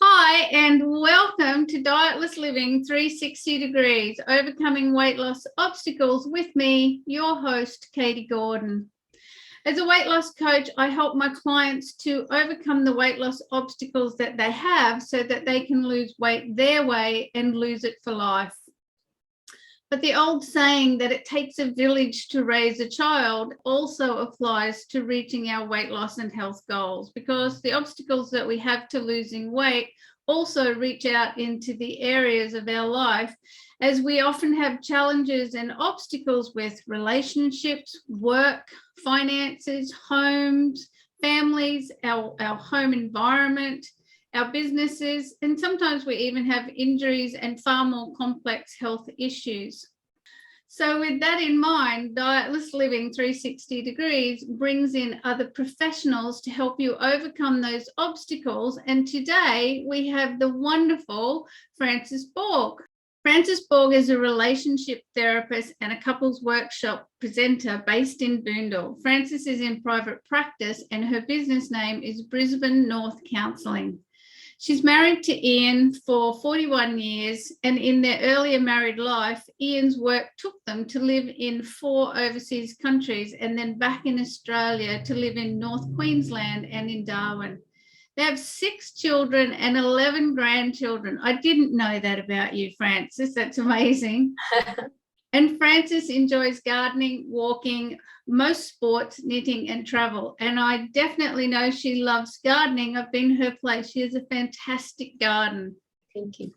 Hi, and welcome to Dietless Living 360 Degrees, Overcoming Weight Loss Obstacles with me, your host, Katie Gordon. As a weight loss coach, I help my clients to overcome the weight loss obstacles that they have so that they can lose weight their way and lose it for life. But the old saying that it takes a village to raise a child also applies to reaching our weight loss and health goals, because the obstacles that we have to losing weight also reach out into the areas of our life, as we often have challenges and obstacles with relationships, work, finances, homes, families, our home environment, our businesses, and sometimes we even have injuries and far more complex health issues. So with that in mind, Dietless Living 360 Degrees brings in other professionals to help you overcome those obstacles. And today we have the wonderful Francis Borg. Francis Borg is a relationship therapist and a couples workshop presenter based in Boondall. Francis is in private practice and her business name is Brisbane North Counselling. She's married to Ian for 41 years, and in their earlier married life, Ian's work took them to live in 4 overseas countries and then back in Australia to live in North Queensland and in Darwin. They have 6 children and 11 grandchildren. I didn't know that about you, Francis. That's amazing. And Francis enjoys gardening, walking, most sports, knitting, and travel. And I definitely know she loves gardening. I've been to her place. She has a fantastic garden. Thank you.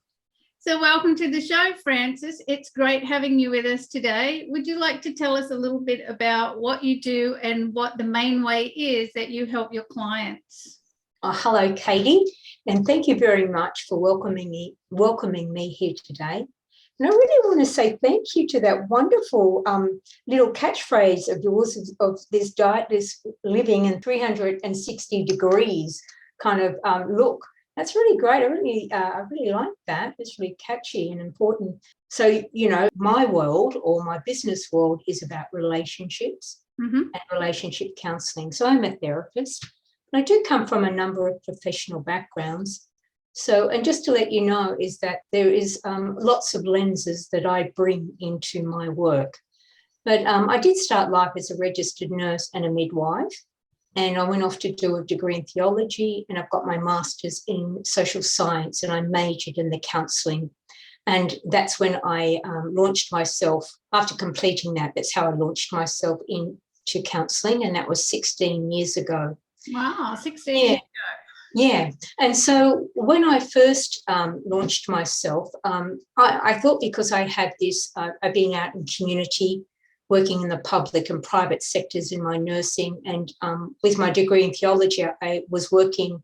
So welcome to the show, Francis. It's great having you with us today. Would you like to tell us a little bit about what you do and what the main way is that you help your clients? Hello, Katie, and thank you very much for welcoming me here today. And I really want to say thank you to that wonderful little catchphrase of yours of this dietless living in 360 degrees kind of look. That's really great. I really like that. It's really catchy and important. So, my world or my business world is about relationships and relationship counselling. So I'm a therapist. I do come from a number of professional backgrounds. So, and just to let you know, is that there is lots of lenses that I bring into my work. But I did start life as a registered nurse and a midwife, and I went off to do a degree in theology, and I've got my master's in social science, and I majored in the counselling. And that's when I launched myself, after completing that, that's how I launched myself into counselling, and that was 16 years ago. Wow, 16 years ago. Yeah. And so when I first launched myself, I thought, because I had this being out in community, working in the public and private sectors in my nursing, and with my degree in theology, I was working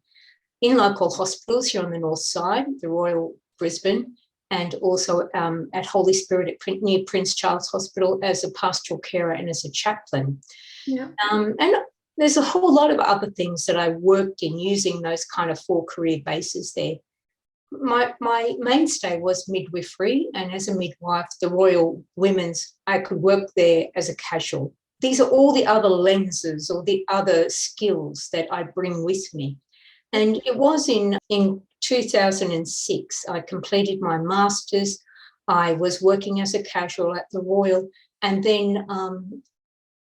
in local hospitals here on the north side, the Royal Brisbane, and also at Holy Spirit near Prince Charles Hospital as a pastoral carer and as a chaplain. Yeah. And there's a whole lot of other things that I worked in using those kind of 4 career bases there. My mainstay was midwifery, and as a midwife, the Royal Women's, I could work there as a casual. These are all the other lenses or the other skills that I bring with me. And it was in 2006, I completed my master's. I was working as a casual at the Royal, and then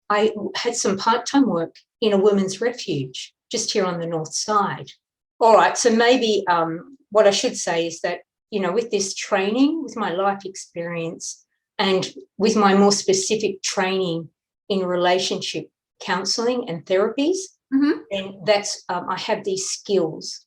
I had some part-time work in a women's refuge just here on the north side. All right, so maybe what I should say is that, with this training, with my life experience and with my more specific training in relationship counselling and therapies, then that's I have these skills.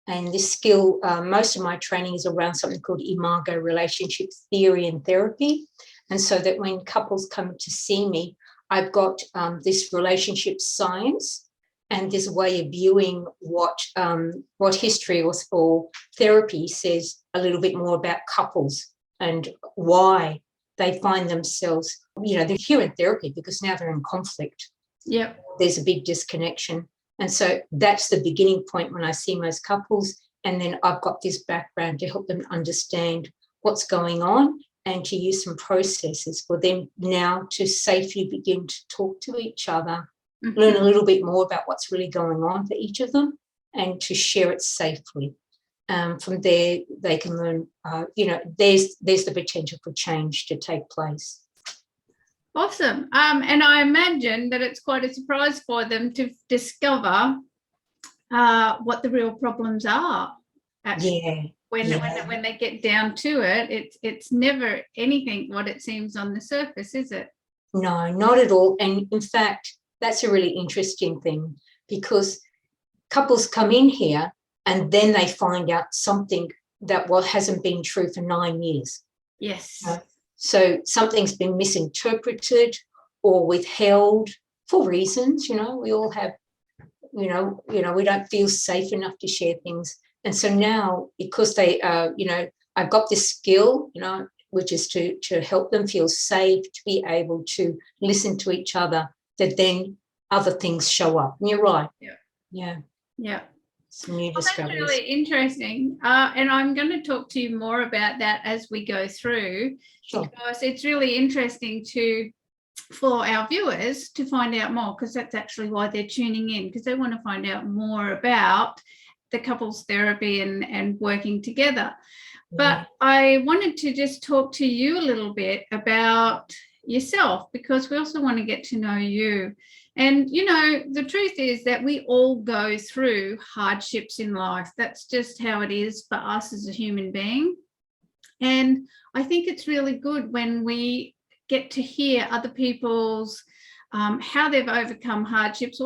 And this skill, most of my training is around something called imago relationship theory and therapy. And so that when couples come to see me, I've got this relationship science and this way of viewing what history or therapy says a little bit more about couples and why they find themselves, they're here in therapy because now they're in conflict. Yep. There's a big disconnection. And so that's the beginning point when I see most couples. And then I've got this background to help them understand what's going on and to use some processes for them now to safely begin to talk to each other, learn a little bit more about what's really going on for each of them, and to share it safely. From there, they can learn, there's the potential for change to take place. Awesome. And I imagine that it's quite a surprise for them to discover what the real problems are. Actually. When they get down to it, it's never anything what it seems on the surface, is it? No, not at all. And in fact, that's a really interesting thing, because couples come in here and then they find out something that hasn't been true for 9 years. Yes. So something's been misinterpreted or withheld for reasons, we all have, we don't feel safe enough to share things. And so now, because they, I've got this skill, which is to help them feel safe, to be able to listen to each other, that then other things show up. And you're right. Yeah. Some new discoveries. That's really interesting. And I'm going to talk to you more about that as we go through. Sure. Because it's really interesting for our viewers to find out more, because that's actually why they're tuning in, because they want to find out more about the couples therapy and working together. But I wanted to just talk to you a little bit about yourself, because we also want to get to know you. And, the truth is that we all go through hardships in life. That's just how it is for us as a human being. And I think it's really good when we get to hear other people's how they've overcome hardships,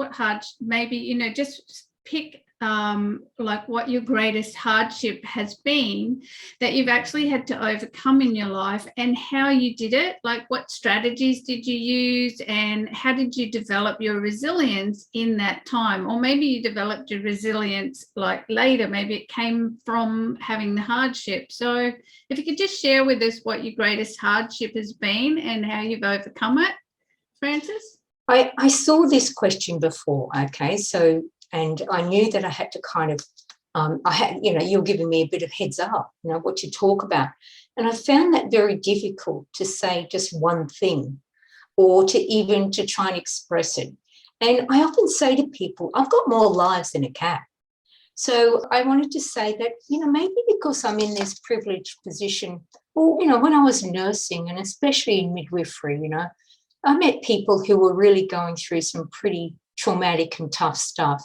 maybe, just pick like what your greatest hardship has been that you've actually had to overcome in your life, and how you did it. Like, what strategies did you use, and how did you develop your resilience in that time? Or maybe you developed your resilience like later, maybe it came from having the hardship. So if you could just share with us what your greatest hardship has been and how you've overcome it, Francis. I saw this question before, okay, so and I knew that I had to kind of, you're giving me a bit of heads up, what to talk about. And I found that very difficult to say just one thing, or to try and express it. And I often say to people, I've got more lives than a cat. So I wanted to say that, maybe because I'm in this privileged position, or, when I was nursing, and especially in midwifery, I met people who were really going through some pretty traumatic and tough stuff,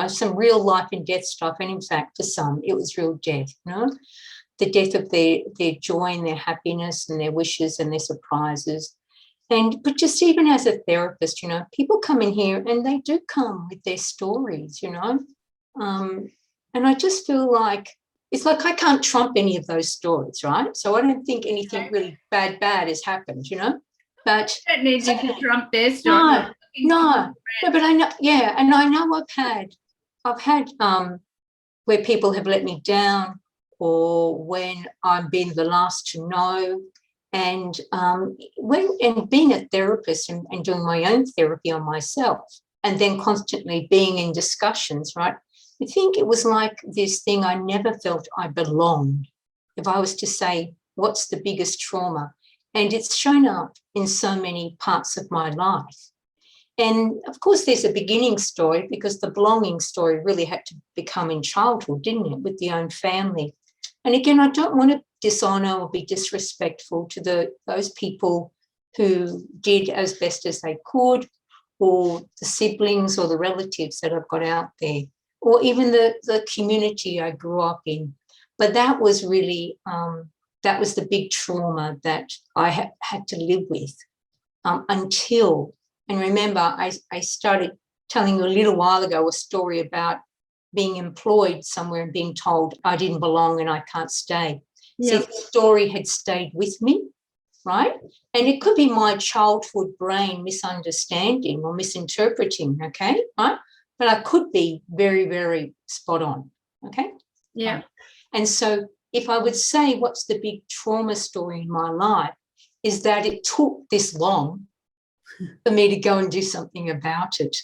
some real life and death stuff. And in fact, for some, it was real death, the death of their joy and their happiness and their wishes and their surprises. But just even as a therapist, people come in here and they do come with their stories, and I just feel like it's like I can't trump any of those stories, right? So I don't think anything really bad has happened, But I don't need you to trump their story. No, but I know, and I know I've had where people have let me down, or when I'm being the last to know, and being a therapist and doing my own therapy on myself, and then constantly being in discussions, right? I think it was like this thing, I never felt I belonged. If I was to say, what's the biggest trauma? And it's shown up in so many parts of my life. And of course, there's a beginning story, because the belonging story really had to become in childhood, didn't it, with the own family. And again, I don't want to dishonour or be disrespectful to those people who did as best as they could, or the siblings or the relatives that I've got out there, or even the community I grew up in. But that was really, that was the big trauma that I had to live with until... And remember, I started telling you a little while ago a story about being employed somewhere and being told I didn't belong and I can't stay. Yeah. So the story had stayed with me, right? And it could be my childhood brain misunderstanding or misinterpreting, okay, right? But I could be very, very spot on, okay? Yeah. And so if I would say what's the big trauma story in my life, is that it took this long for me to go and do something about it.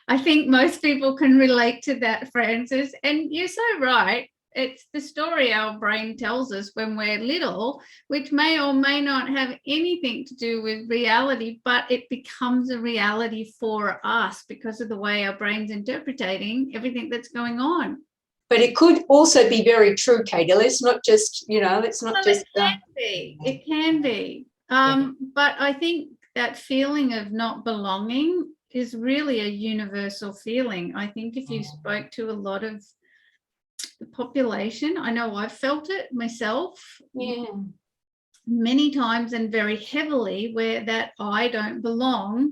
I think most people can relate to that, Francis. And you're so right. It's the story our brain tells us when we're little, which may or may not have anything to do with reality, but it becomes a reality for us because of the way our brain's interpreting everything that's going on. But it could also be very true, Katie. Let's not just, it's not Well, just. it can be. It can be. But I think that feeling of not belonging is really a universal feeling. I think if you spoke to a lot of the population, I know I've felt it myself. Yeah. Many times and very heavily, where that I don't belong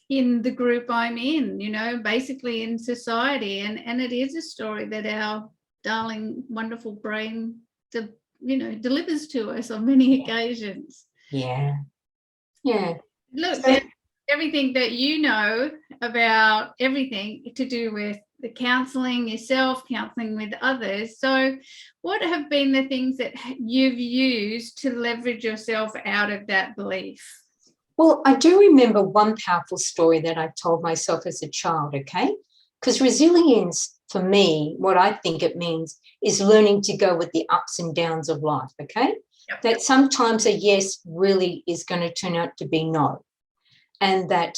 in the group I'm in, basically in society. And it is a story that our darling, wonderful brain, delivers to us on many occasions. Yeah. Yeah. Look, So, everything that you know about everything to do with the counselling yourself, counselling with others. So what have been the things that you've used to leverage yourself out of that belief? well, I do remember one powerful story that I told myself as a child, okay? Because resilience, for me, what I think it means is learning to go with the ups and downs of life, okay? Yep. That sometimes a yes really is going to turn out to be no. And that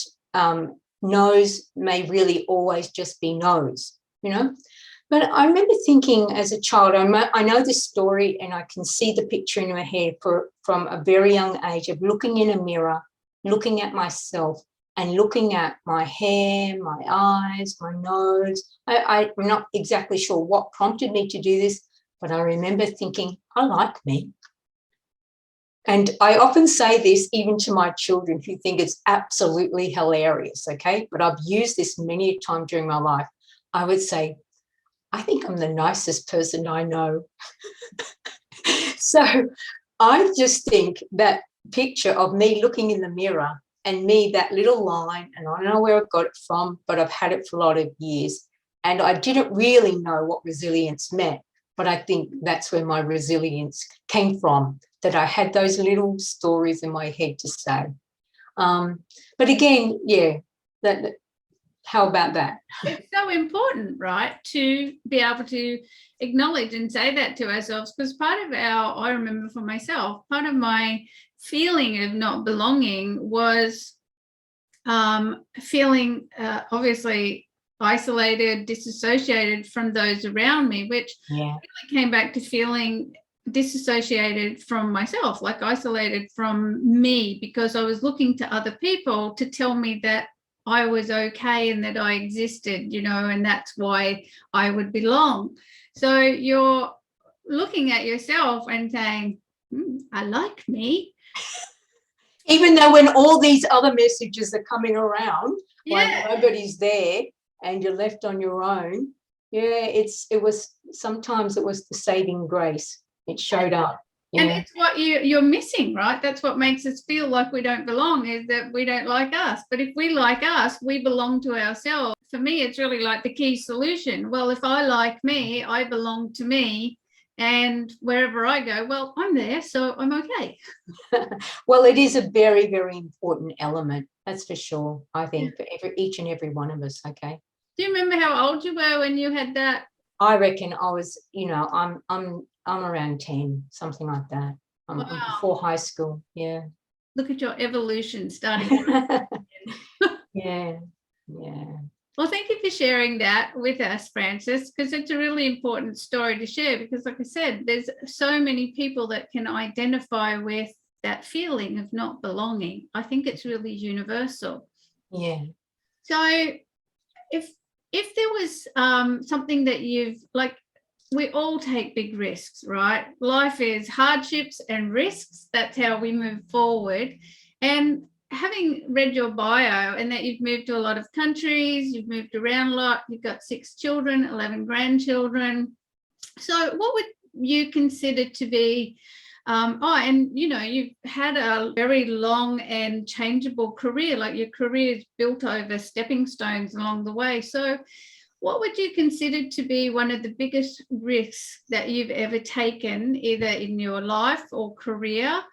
no's may really always just be no's, But I remember thinking as a child, I know this story and I can see the picture in my head from a very young age of looking in a mirror, looking at myself and looking at my hair, my eyes, my nose. I'm not exactly sure what prompted me to do this, but I remember thinking, I like me. And I often say this even to my children who think it's absolutely hilarious, okay? But I've used this many a time during my life. I would say, I think I'm the nicest person I know. So I just think that picture of me looking in the mirror and me, that little line, and I don't know where I got it from, but I've had it for a lot of years. And I didn't really know what resilience meant, but I think that's where my resilience came from, that I had those little stories in my head to say. But again, how about that? It's so important, right, to be able to acknowledge and say that to ourselves, because I remember for myself, part of my feeling of not belonging was feeling obviously isolated, disassociated from those around me, which really came back to feeling disassociated from myself, like isolated from me, because I was looking to other people to tell me that I was okay and that I existed, and that's why I would belong. So you're looking at yourself and saying, I like me. Even though when all these other messages are coming around, like nobody's there and you're left on your own, sometimes it was the saving grace. It showed up. And it's what you're missing, right? That's what makes us feel like we don't belong, is that we don't like us. But if we like us, we belong to ourselves. For me, it's really like the key solution. Well, if I like me, I belong to me. And wherever I go, well, I'm there, so I'm okay. Well, it is a very, very important element. That's for sure. I think for each and every one of us. Okay. Do you remember how old you were when you had that? I reckon I was, I'm around 10, something like that. I'm before high school. Yeah. Look at your evolution starting. Yeah. Well, thank you for sharing that with us, Francis, because it's a really important story to share, because like I said, there's so many people that can identify with that feeling of not belonging. I think it's really universal. Yeah. So if there was something that we all take big risks, right? Life is hardships and risks. That's how we move forward. And having read your bio and that you've moved to a lot of countries, you've moved around a lot, you've got 6 children, 11 grandchildren. So what would you consider to be, you've had a very long and changeable career, like your career is built over stepping stones along the way. So what would you consider to be one of the biggest risks that you've ever taken, either in your life or career,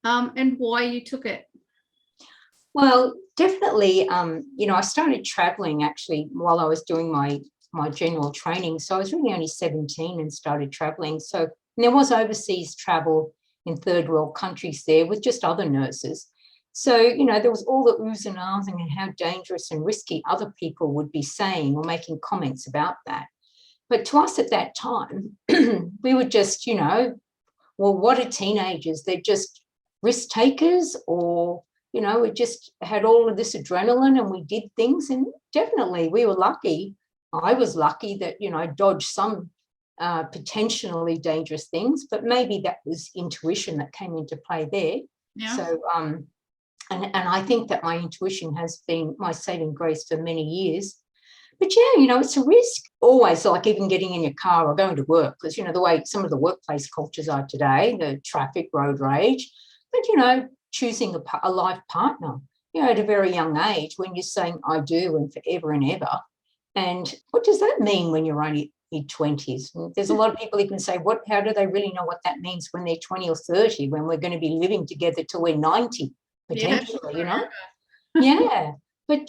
and why you took it? Well, definitely, I started traveling actually while I was doing my general training. So I was really only 17 and started traveling. So there was overseas travel in third world countries there with just other nurses. So, there was all the oohs and ahs and how dangerous and risky other people would be saying or making comments about that. But to us at that time, we were just, well, what are teenagers? They're just risk takers, or, we just had all of this adrenaline and we did things. And definitely we were lucky. I was lucky that, I dodged some potentially dangerous things, but maybe that was intuition that came into play there. Yeah. So, and I think that my intuition has been my saving grace for many years. But yeah, it's a risk always, like even getting in your car or going to work, because, the way some of the workplace cultures are today, the traffic, road rage, but, choosing a life partner, at a very young age when you're saying I do and forever and ever. And what does that mean when you're only mid-20s? There's a lot of people who can say, how do they really know what that means when they're 20 or 30, when we're going to be living together till we're 90, potentially, Yeah. But,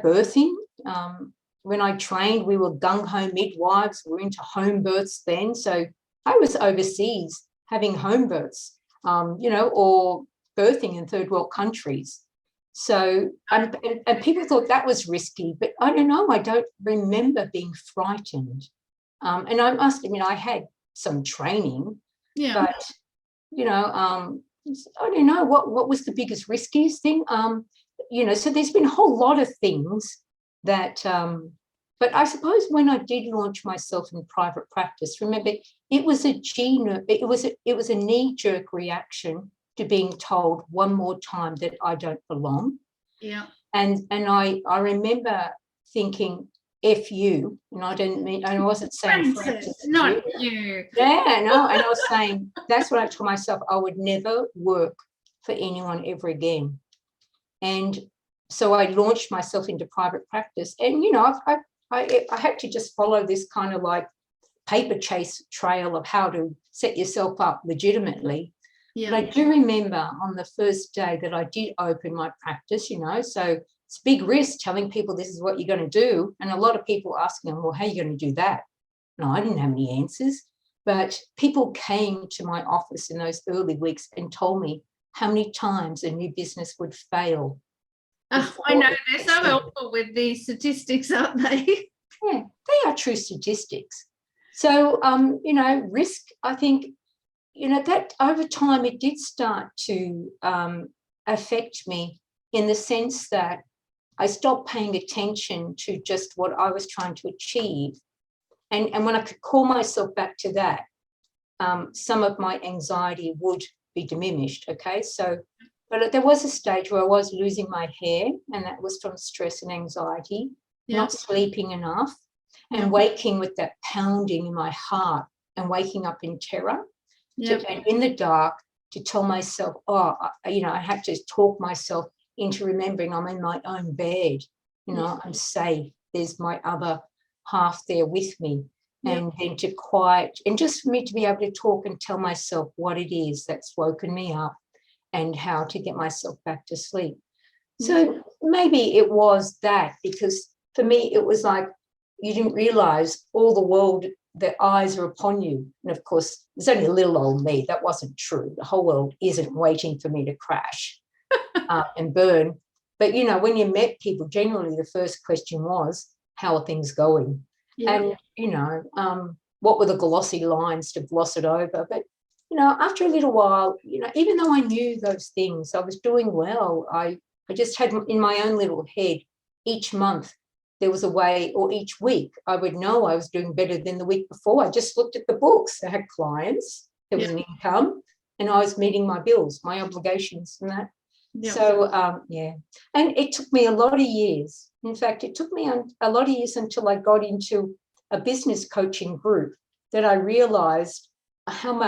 birthing, when I trained, we were gung-ho midwives. We were into home births then. So I was overseas having home births, or birthing in third world countries. So, and people thought that was risky, but I don't know. I don't remember being frightened. And I must admit, I had some training, but, I don't know what was the biggest, riskiest thing. So there's been a whole lot of things that, but I suppose when I did launch myself in private practice, remember, it was a knee-jerk reaction to being told one more time that I don't belong. Yeah. And I remember thinking, F you, and I wasn't saying Francis, not you. Yeah, no, and I was saying, that's what I told myself, I would never work for anyone ever again. And so I launched myself into private practice, and I had to just follow this kind of like paper chase trail of how to set yourself up legitimately. Yeah. But I do remember on the first day that I did open my practice, so it's big risk telling people this is what you're going to do, and a lot of people asking, well, how are you going to do that? No, I didn't have any answers, but people came to my office in those early weeks and told me how many times a new business would fail. Oh, I know, they're so helpful with these statistics, aren't they? Yeah, they are true statistics. So, risk, I think, that over time it did start to affect me in the sense that I stopped paying attention to just what I was trying to achieve. And when I could call myself back to that, some of my anxiety would be diminished, okay? So, but there was a stage where I was losing my hair, and that was from stress and anxiety, not sleeping enough, and waking with that pounding in my heart and waking up in terror. And in the dark, to tell myself, I had to talk myself into remembering I'm in my own bed, I'm safe, there's my other half there with me, and then to quiet, and just for me to be able to talk and tell myself what it is that's woken me up and how to get myself back to sleep. So maybe it was that, because for me it was like you didn't realize all the world, the eyes are upon you. And of course, there's only a little old me. That wasn't true. The whole world isn't waiting for me to crash and burn. But, when you met people, generally the first question was, how are things going? And, what were the glossy lines to gloss it over? But, after a little while, even though I knew those things, I was doing well. I just had in my own little head, each month, there was a way, or each week, I would know I was doing better than the week before. I just looked at the books. I had clients, there was an income, and I was meeting my bills, my obligations and that. So, and it took me a lot of years. In fact, it took me a lot of years until I got into a business coaching group that I realized how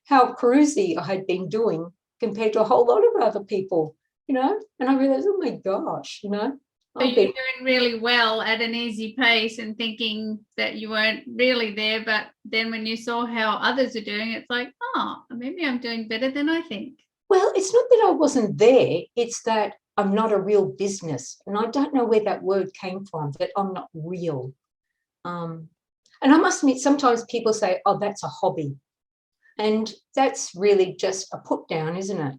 cruisy I had been doing compared to a whole lot of other people, and I realized, oh my gosh, So you're doing really well at an easy pace and thinking that you weren't really there, but then when you saw how others are doing, it's like, maybe I'm doing better than I think. Well, it's not that I wasn't there, it's that I'm not a real business. And I don't know where that word came from, that I'm not real. And I must admit, sometimes people say, oh, that's a hobby. And that's really just a put down, isn't it?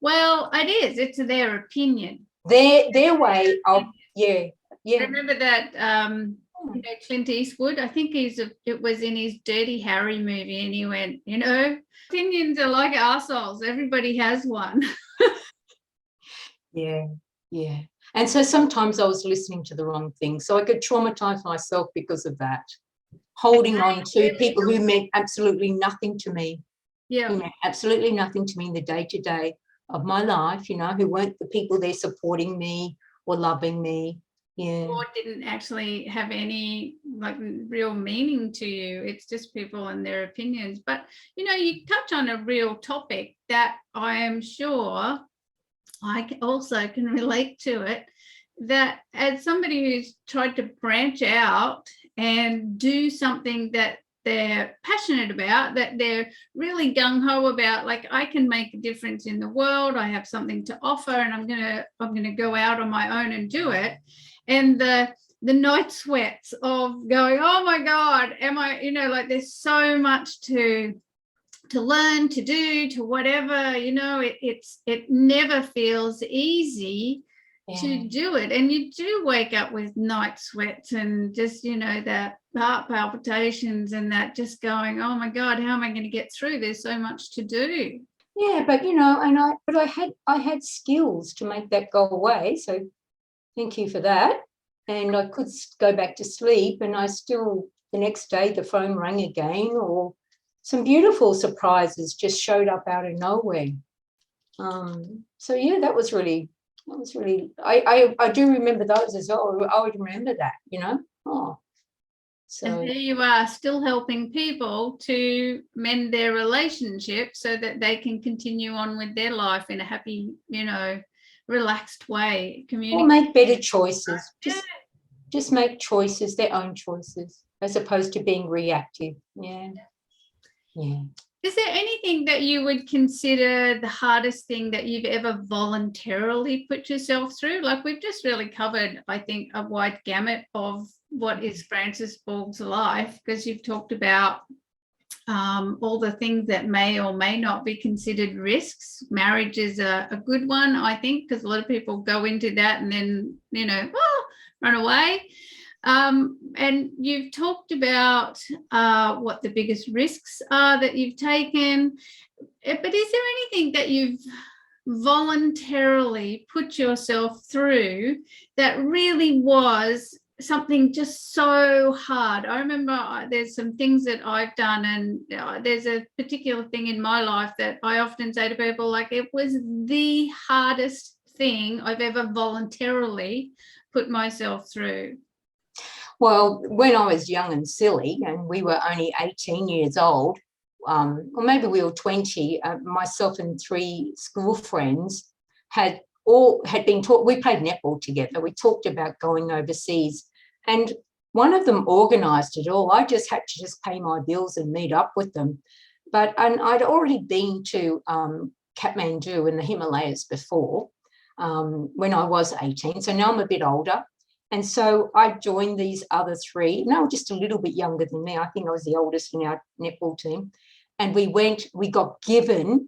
Well, it is. It's their opinion. Their way of, Yeah. Remember that Clint Eastwood, I think it was in his Dirty Harry movie, and he went, opinions are like arseholes, everybody has one. Yeah, yeah. And so sometimes I was listening to the wrong thing, so I could traumatize myself because of that, holding on to people who meant absolutely nothing to me. Yeah. Who meant absolutely nothing to me in the day-to-day of my life, who weren't the people there supporting me or loving me. Yeah. Or didn't actually have any real meaning to you. It's just people and their opinions. But, you touch on a real topic that I am sure I also can relate to it, that as somebody who's tried to branch out and do something that they're passionate about, that they're really gung-ho about, like, I can make a difference in the world, I have something to offer, and I'm gonna go out on my own and do it. And the night sweats of going, oh my God, am I, there's so much to learn, to do, to whatever, it never feels easy to do it. And you do wake up with night sweats and just, that heart palpitations and that just going, oh my God, how am I going to get through? There's so much to do. Yeah, but I had skills to make that go away. So thank you for that. And I could go back to sleep, and I still, the next day, the phone rang again, or some beautiful surprises just showed up out of nowhere. So yeah, that was really, I do remember those as well. I would remember that, So. And there you are, still helping people to mend their relationships so that they can continue on with their life in a happy, relaxed way. Or make better choices. Just make choices, their own choices, as opposed to being reactive. Yeah. Yeah. Is there anything that you would consider the hardest thing that you've ever voluntarily put yourself through? Like, we've just really covered, I think, a wide gamut of what is Francis Borg's life, because you've talked about all the things that may or may not be considered risks. Marriage is a good one, I think, because a lot of people go into that and then, run away. And you've talked about what the biggest risks are that you've taken. But is there anything that you've voluntarily put yourself through that really was something just so hard? I remember there's some things that I've done, and there's a particular thing in my life that I often say to people, like, it was the hardest thing I've ever voluntarily put myself through. Well, when I was young and silly, and we were only 18 years old, or maybe we were 20, myself and 3 school friends had been taught. We played netball together. We talked about going overseas, and one of them organised it all. I just had to pay my bills and meet up with them. And I'd already been to Kathmandu in the Himalayas before when I was 18. So now I'm a bit older. And so I joined these other 3, and they were just a little bit younger than me. I think I was the oldest in our netball team. And we got given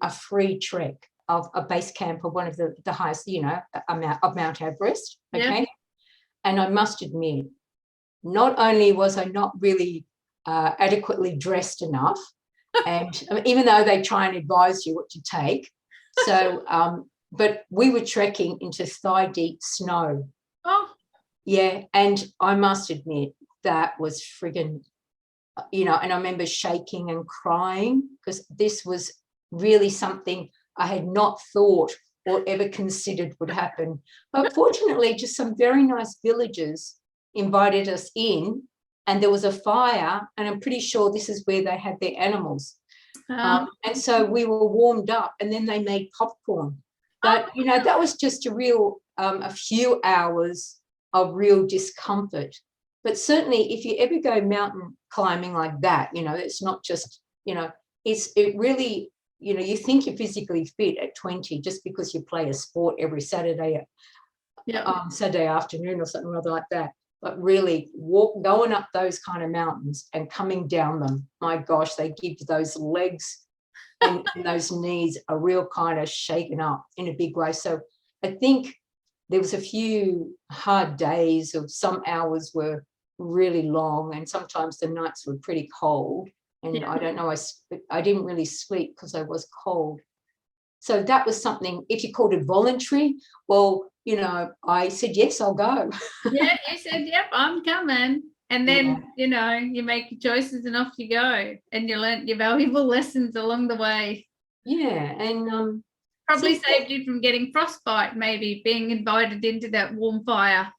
a free trek of a base camp of one of the highest, of Mount Everest. Okay. Yeah. And I must admit, not only was I not really adequately dressed enough, and even though they try and advise you what to take, so but we were trekking into thigh-deep snow. Oh. Yeah, and I must admit that was friggin', and I remember shaking and crying, because this was really something I had not thought or ever considered would happen. But fortunately, just some very nice villagers invited us in, and there was a fire, and I'm pretty sure this is where they had their animals. And so we were warmed up, and then they made popcorn. But, that was just a few hours of real discomfort. But certainly if you ever go mountain climbing like that, it's not just, it really, you think you're physically fit at 20 just because you play a sport every Saturday, Saturday afternoon or something rather like that. But really going up those kind of mountains and coming down them, my gosh, they give those legs and those knees a real kind of shaken up in a big way. So I think there was a few hard days of some hours were really long, and sometimes the nights were pretty cold. And I don't know, I didn't really sleep because I was cold. So that was something, if you called it voluntary, well, I said, yes, I'll go. Yeah, you said, yep, I'm coming. And then, you make your choices and off you go. And you learnt your valuable lessons along the way. Yeah. And probably saved you from getting frostbite, maybe being invited into that warm fire.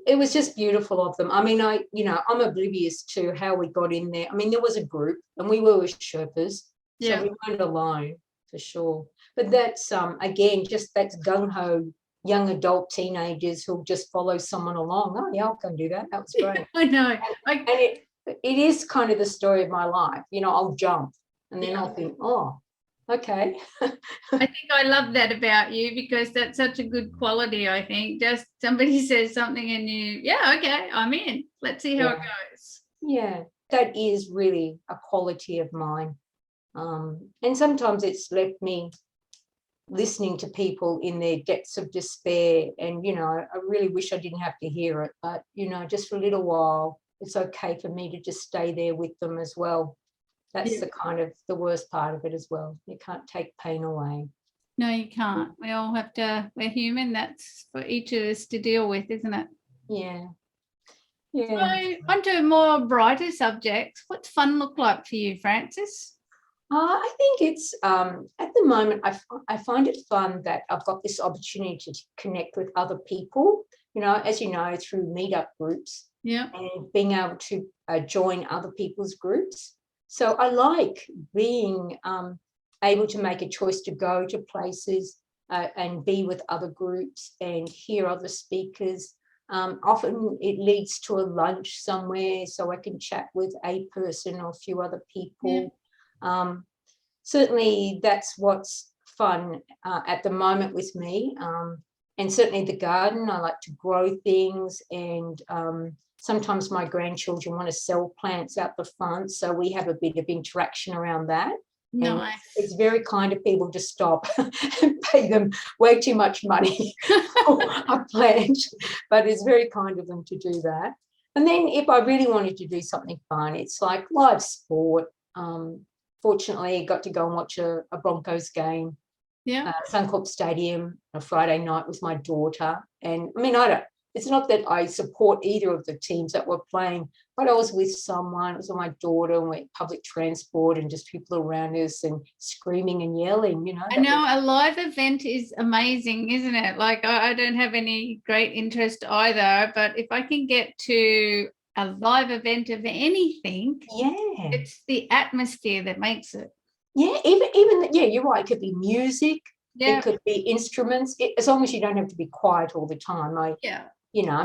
It was just beautiful of them. I mean, I'm oblivious to how we got in there. I mean, there was a group and we were with Sherpas, so we weren't alone for sure. But that's, again, just that's gung-ho young adult teenagers who'll just follow someone along. Oh, yeah, I can do that. That was great. I know. And it is kind of the story of my life. I'll jump and then I'll think, oh, okay. I think I love that about you, because that's such a good quality, I think. Just somebody says something and you, okay, I'm in. Let's see how it goes. Yeah, that is really a quality of mine. And sometimes it's left me listening to people in their depths of despair. And, I really wish I didn't have to hear it. But, just for a little while, it's okay for me to just stay there with them as well. That's the kind of the worst part of it as well. You can't take pain away. No, you can't. We all have to, we're human. That's for each of us to deal with, isn't it? Yeah. So on to more brighter subjects. What's fun look like for you, Francis? I think it's, at the moment, I find it fun that I've got this opportunity to connect with other people, as you know, through meetup groups. Yeah. And being able to join other people's groups. So I like being able to make a choice to go to places and be with other groups and hear other speakers. Often it leads to a lunch somewhere so I can chat with a person or a few other people. Certainly that's what's fun at the moment with me. And certainly the garden, I like to grow things, and sometimes my grandchildren want to sell plants out the front, so we have a bit of interaction around that. Nice. And it's very kind of people to stop and pay them way too much money for a plant, but it's very kind of them to do that. And then if I really wanted to do something fun, it's like live sport. Fortunately, I got to go and watch a Broncos game. Suncorp Stadium on a Friday night with my daughter. And I mean, it's not that I support either of the teams that were playing, but I was with someone. It was with my daughter, and we're public transport and just people around us and screaming and yelling, I know a live event is amazing, isn't it? Like I don't have any great interest either, but if I can get to a live event of anything, it's the atmosphere that makes it. Yeah, even you're right. It could be music. Yeah. It could be instruments. As long as you don't have to be quiet all the time. I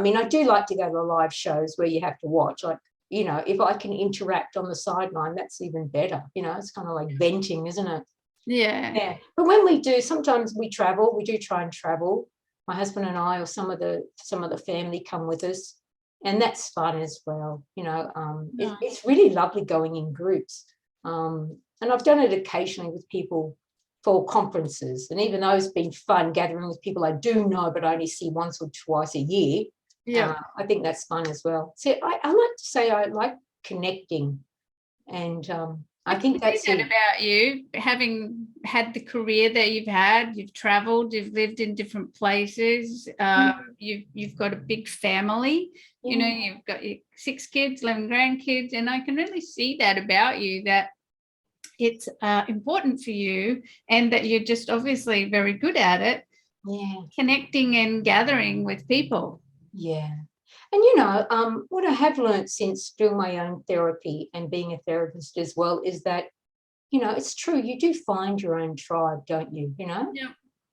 mean, I do like to go to live shows where you have to watch. Like, if I can interact on the sideline, that's even better. It's kind of like venting, isn't it? Yeah. But when we do, sometimes we travel. We do try and travel. My husband and I, or some of the family, come with us, and that's fun as well. It's really lovely going in groups. And I've done it occasionally with people for conferences, and even those have been fun, gathering with people I do know but I only see once or twice a year. I think that's fun as well. So I like to say I like connecting, and I think that's it about you, having had the career that you've had. You've traveled, you've lived in different places, you've got a big family. You've got 6 kids, 11 grandkids, and I can really see that about you, that it's important for you, and that you're just obviously very good at it. Connecting and gathering with people. And what I have learned since doing my own therapy and being a therapist as well is that it's true, you do find your own tribe, don't you?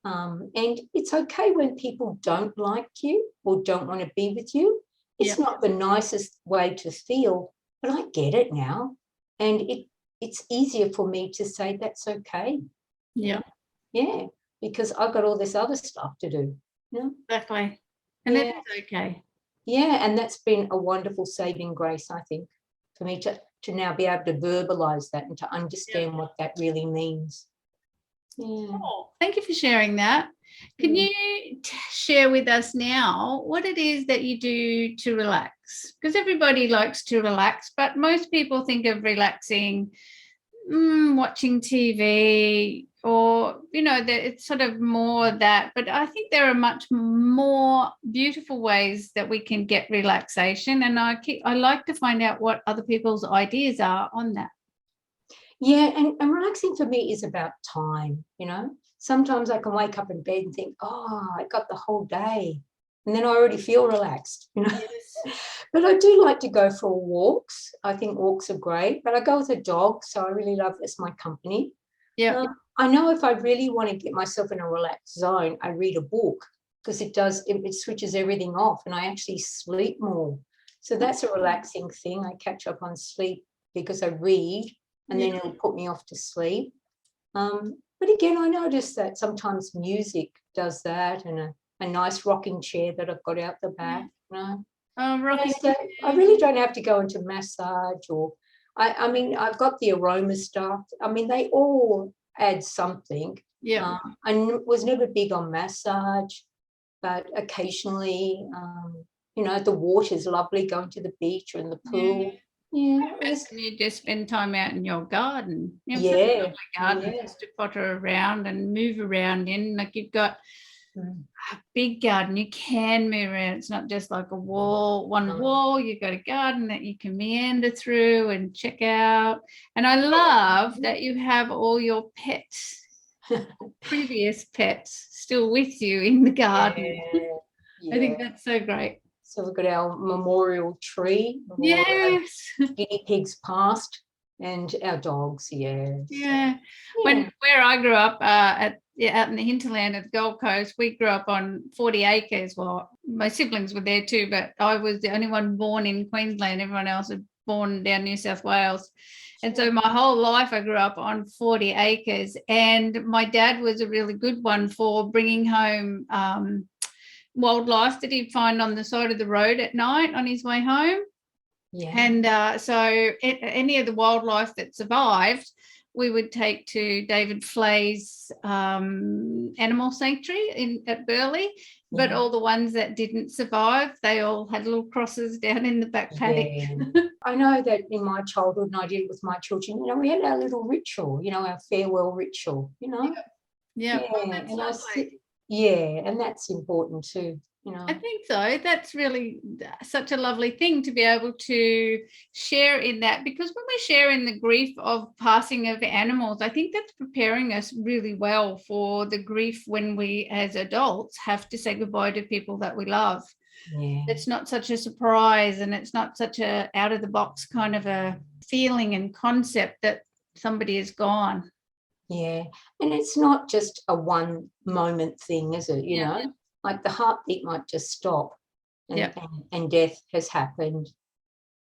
And it's okay when people don't like you or don't want to be with you. It's not the nicest way to feel, but I get it now, and it's easier for me to say that's okay. Because I've got all this other stuff to do. Exactly. And it's okay. And that's been a wonderful saving grace, I think, for me to now be able to verbalize that and to understand what that really means. Oh, thank you for sharing that. Can you share with us now what it is that you do to relax? Because everybody likes to relax, but most people think of relaxing watching TV, or that it's sort of more that, but I think there are much more beautiful ways that we can get relaxation, and I like to find out what other people's ideas are on that. Yeah, and relaxing for me is about time. Sometimes I can wake up in bed and think, oh, I got the whole day, and then I already feel relaxed. Yes. But I do like to go for walks. I think walks are great, but I go with a dog, so I really love that's my company. Yeah. I know if I really want to get myself in a relaxed zone, I read a book, because it switches everything off, and I actually sleep more. So that's a relaxing thing. I catch up on sleep because I read, and then it'll put me off to sleep. But again, I notice that sometimes music does that, and a nice rocking chair that I've got out the back. Rocking so I really don't have to go into massage, or I mean, I've got the aroma stuff. I mean, they all add something. Yeah. I was never big on massage, but occasionally, the water's lovely, going to the beach or in the pool. You just spend time out in your garden. Yeah. Garden just to potter around and move around in. Like, you've got a big garden, you can move around. It's not just like one wall. You've got a garden that you can meander through and check out. And I love that you have all your pets, previous pets, still with you in the garden. I think that's so great. So we've got our memorial tree. Yes. Guinea pigs past, and our dogs. Yeah. Where I grew up out in the hinterland of the Gold Coast, we grew up on 40 acres. Well, my siblings were there too, but I was the only one born in Queensland. Everyone else was born down New South Wales. And so my whole life I grew up on 40 acres. And my dad was a really good one for bringing home wildlife that he'd find on the side of the road at night on his way home. And so any of the wildlife that survived, we would take to David Flay's animal sanctuary at Burleigh. But all the ones that didn't survive, they all had little crosses down in the back paddock. I know that in my childhood, and I did it with my children, we had our little ritual, our farewell ritual, Yeah. Oh, that's lovely. And that's important too. I think so. That's really such a lovely thing to be able to share in that, because when we share in the grief of passing of animals, I think that's preparing us really well for the grief when we as adults have to say goodbye to people that we love. It's not such a surprise, and it's not such a out of the box kind of a feeling and concept that somebody is gone. And it's not just a one moment thing, is it? Like the heartbeat might just stop, and death has happened.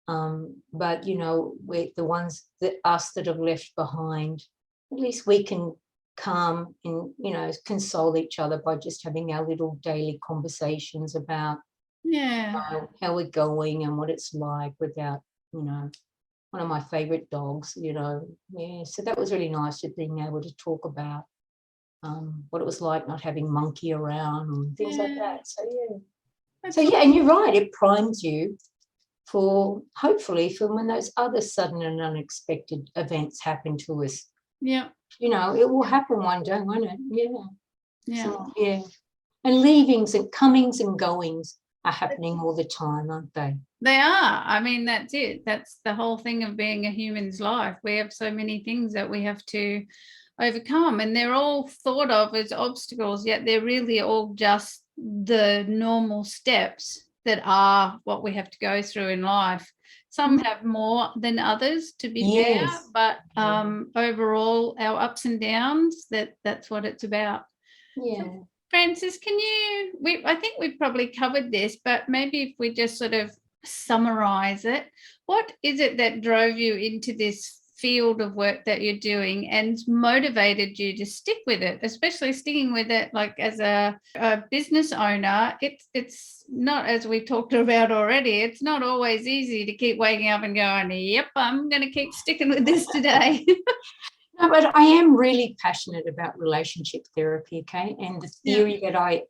But we're the ones that have left behind. At least we can calm and console each other by just having our little daily conversations about how we're going and what it's like without one of my favorite dogs. So that was really nice, to being able to talk about what it was like not having Monkey around and things like that. And you're right, it primes you for hopefully for when those other sudden and unexpected events happen to us. It will happen one day, won't it? And leavings and comings and goings are happening all the time, aren't they? They are. I mean, that's it. That's the whole thing of being a human's life. We have so many things that we have to overcome, and they're all thought of as obstacles, yet they're really all just the normal steps that are what we have to go through in life. Some have more than others, to be fair, but overall our ups and downs, that's what it's about. So, Francis, I think we've probably covered this, but maybe if we just sort of summarize it, what is it that drove you into this field of work that you're doing and motivated you to stick with it, especially sticking with it like as a business owner? It's not, as we talked about already, it's not always easy to keep waking up and going, yep, I'm going to keep sticking with this today. No, but I am really passionate about relationship therapy, okay, and the theory that I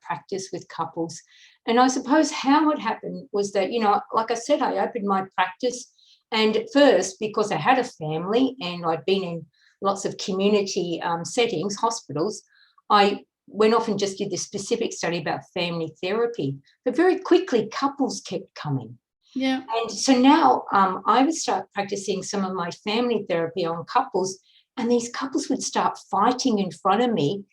practice with couples. And I suppose how it happened was that, like I said, I opened my practice, and at first, because I had a family and I'd been in lots of community settings, hospitals, I went off and just did this specific study about family therapy. But very quickly, couples kept coming. Yeah. And so now I would start practicing some of my family therapy on couples, and these couples would start fighting in front of me,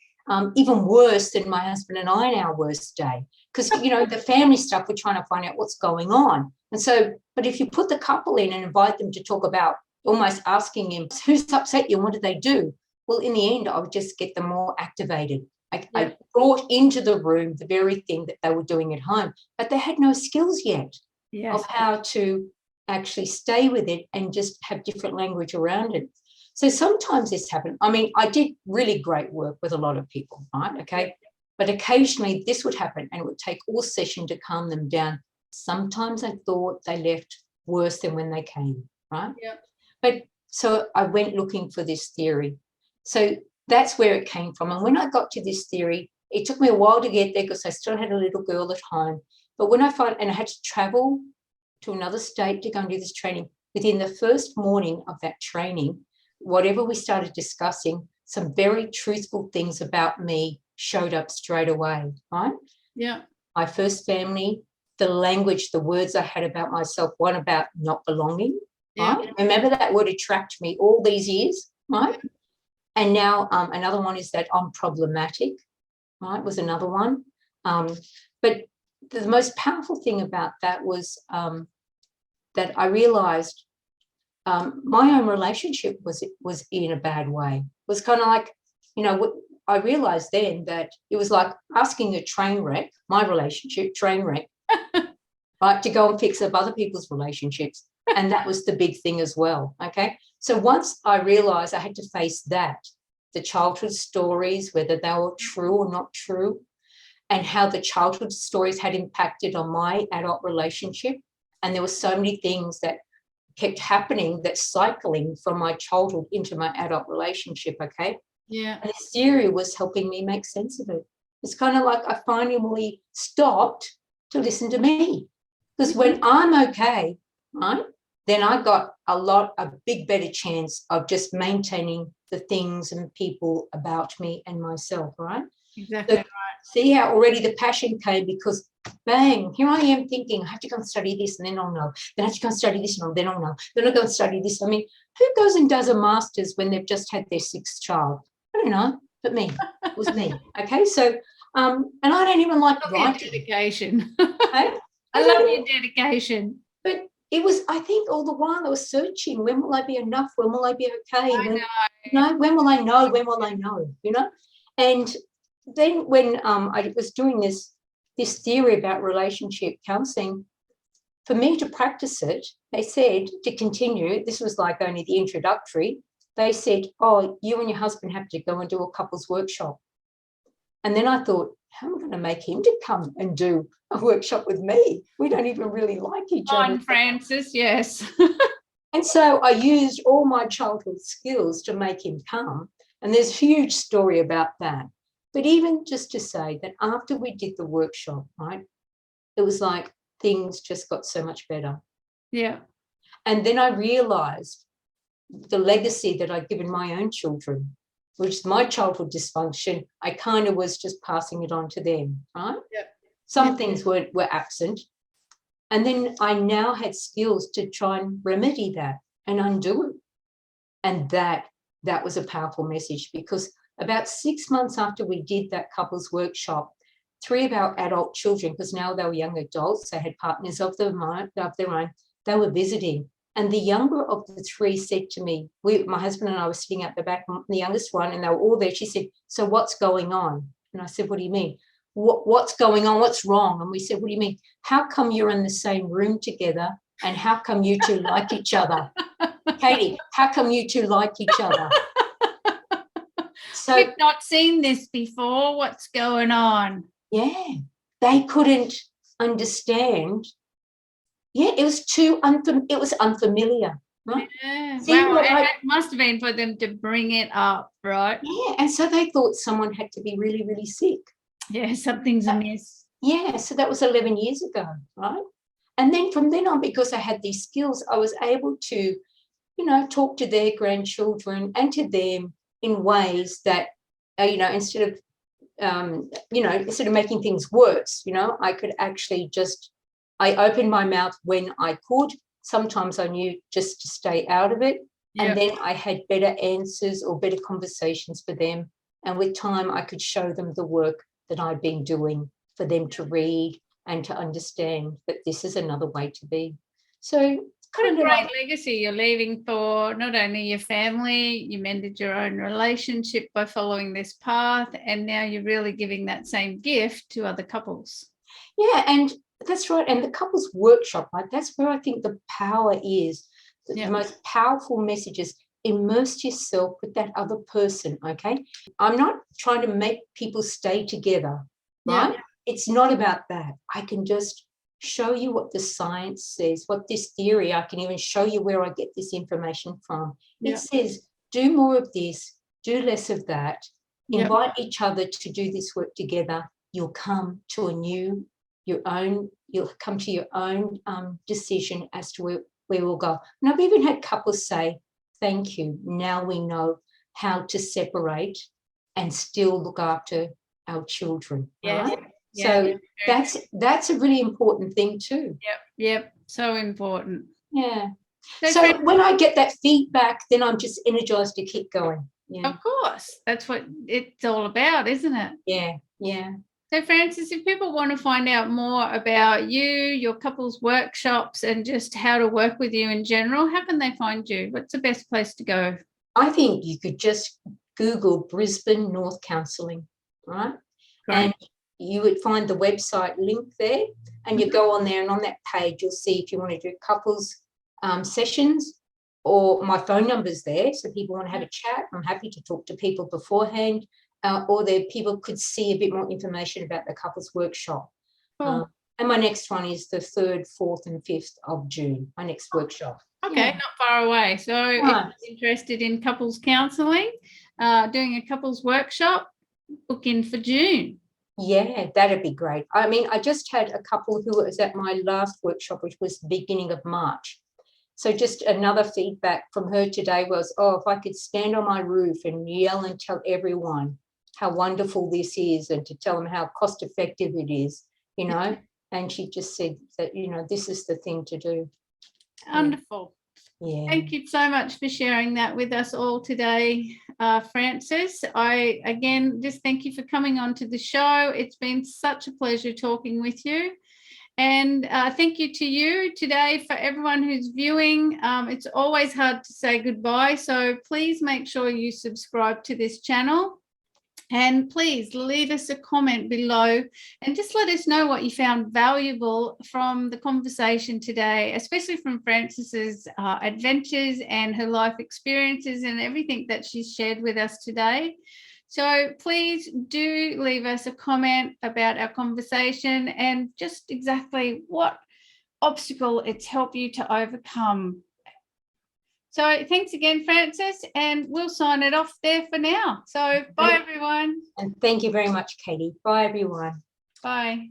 even worse than my husband and I in our worst day. Because, the family stuff, we're trying to find out what's going on. And so, but if you put the couple in and invite them to talk about, almost asking him, who's upset you and what did they do? Well, in the end, I would just get them more activated. I brought into the room the very thing that they were doing at home, but they had no skills yet. Of how to actually stay with it and just have different language around it. So sometimes this happened. I mean, I did really great work with a lot of people, right? Okay. But occasionally this would happen and it would take all session to calm them down. Sometimes I thought they left worse than when they came, right? Yeah. But so I went looking for this theory. So that's where it came from. And when I got to this theory, it took me a while to get there because I still had a little girl at home. But when I I had to travel to another state to go and do this training, within the first morning of that training, whatever we started discussing, some very truthful things about me showed up straight away, right? Yeah. My first family, the language, the words I had about myself, one about not belonging, right? Remember that word attracted me all these years, right? Yeah. And now another one is that I'm problematic, right, was another one. But the most powerful thing about that was that I realised my own relationship was in a bad way. It was kind of like, I realised then that it was like asking a train wreck, my relationship, train wreck, right, to go and fix up other people's relationships. And that was the big thing as well, okay? So once I realised I had to face that, the childhood stories, whether they were true or not true, and how the childhood stories had impacted on my adult relationship. And there were so many things that kept happening, that cycling from my childhood into my adult relationship, okay? Yeah. And this theory was helping me make sense of it. It's kind of like I finally stopped to listen to me. Because when I'm okay, right, then I got a big better chance of just maintaining the things and people about me and myself, right? Exactly right. See how already the passion came, because bang, here I am thinking, I have to go and study this and then I'll know. Then I have to go and study this and then I'll know. Then I'll go and study this. I mean, who goes and does a master's when they've just had their 6th child? I don't know, but me. It was me. Okay, so, and I don't even like writing. Dedication. Okay? I love your dedication. But it was, I think all the while I was searching, when will I be enough? When will I be okay? When will I know? When will I know? And then when I was doing this theory about relationship counselling, for me to practice it, they said to continue, this was like only the introductory, they said, oh, you and your husband have to go and do a couples workshop. And then I thought, how am I going to make him to come and do a workshop with me? We don't even really like each other. I'm Francis, yes. And so I used all my childhood skills to make him come. And there's a huge story about that. But even just to say that after we did the workshop, right, it was like things just got so much better. Yeah. And then I realised the legacy that I'd given my own children, which is my childhood dysfunction, I kind of was just passing it on to them, right? Yeah. Some things were absent. And then I now had skills to try and remedy that and undo it. And that was a powerful message, because about 6 months after we did that couples workshop, 3 of our adult children, because now they were young adults, they had partners of their own, they were visiting. And the younger of the 3 said to me, my husband and I were sitting at the back, the youngest one, and they were all there. She said, so what's going on? And I said, what do you mean? What's going on? What's wrong? And we said, what do you mean? How come you're in the same room together? And how come you two like each other? Katie, how come you two like each other? So we've not seen this before. What's going on? Yeah, they couldn't understand. Yeah, it was unfamiliar. right? Yeah. See Wow. what And I, it must have been for them to bring it up, right? yeah, and so they thought someone had to be really, really sick. Yeah, something's amiss. Yeah, so that was 11 years ago, right? And then from then on, because I had these skills, I was able to, talk to their grandchildren and to them in ways that, instead of making things worse, I could actually I opened my mouth when I could. Sometimes I knew just to stay out of it. And then I had better answers or better conversations for them. And with time, I could show them the work that I'd been doing for them to read and to understand that this is another way to be. So What a great legacy you're leaving for not only your family, you mended your own relationship by following this path, and now you're really giving that same gift to other couples. Yeah, and that's right. And the couples workshop, right? That's where I think the power is. The most powerful message is immerse yourself with that other person, okay? I'm not trying to make people stay together, right? Yeah. It's not about that. I can just show you what the science says, what this theory, I can even show you where I get this information from. Yeah. It says, do more of this, do less of that, invite each other to do this work together. You'll come to you'll come to your own decision as to where we'll go. And I've even had couples say, thank you. Now we know how to separate and still look after our children. Yeah. Right? So that's a really important thing too. Yep. So important. Yeah. So when I get that feedback, then I'm just energized to keep going. Yeah. Of course. That's what it's all about, isn't it? Yeah. So, Francis, if people want to find out more about you, your couples workshops, and just how to work with you in general, how can they find you? What's the best place to go? I think you could just Google Brisbane North Counselling, right? Great. And you would find the website link there, and you go on there, and on that page you'll see if you want to do couples sessions, or my phone number's there, so people want to have a chat. I'm happy to talk to people beforehand, or people could see a bit more information about the couples workshop. Cool. And my next one is the 3rd, 4th and 5th of June, my next workshop. Okay, not far away. So if you're interested in couples counselling, doing a couples workshop, book in for June. Yeah, that'd be great. I mean, I just had a couple who was at my last workshop, which was the beginning of March. So just another feedback from her today was, if I could stand on my roof and yell and tell everyone how wonderful this is, and to tell them how cost effective it is, and she just said that, this is the thing to do. Wonderful. Yeah. Thank you so much for sharing that with us all today, Francis. I, again, just thank you for coming on to the show. It's been such a pleasure talking with you. And thank you to you today for everyone who's viewing. It's always hard to say goodbye, so please make sure you subscribe to this channel. And please leave us a comment below and just let us know what you found valuable from the conversation today, especially from Frances's adventures and her life experiences and everything that she's shared with us today. So please do leave us a comment about our conversation and just exactly what obstacle it's helped you to overcome. So thanks again, Francis, and we'll sign it off there for now. So bye, everyone. And thank you very much, Katie. Bye, everyone. Bye.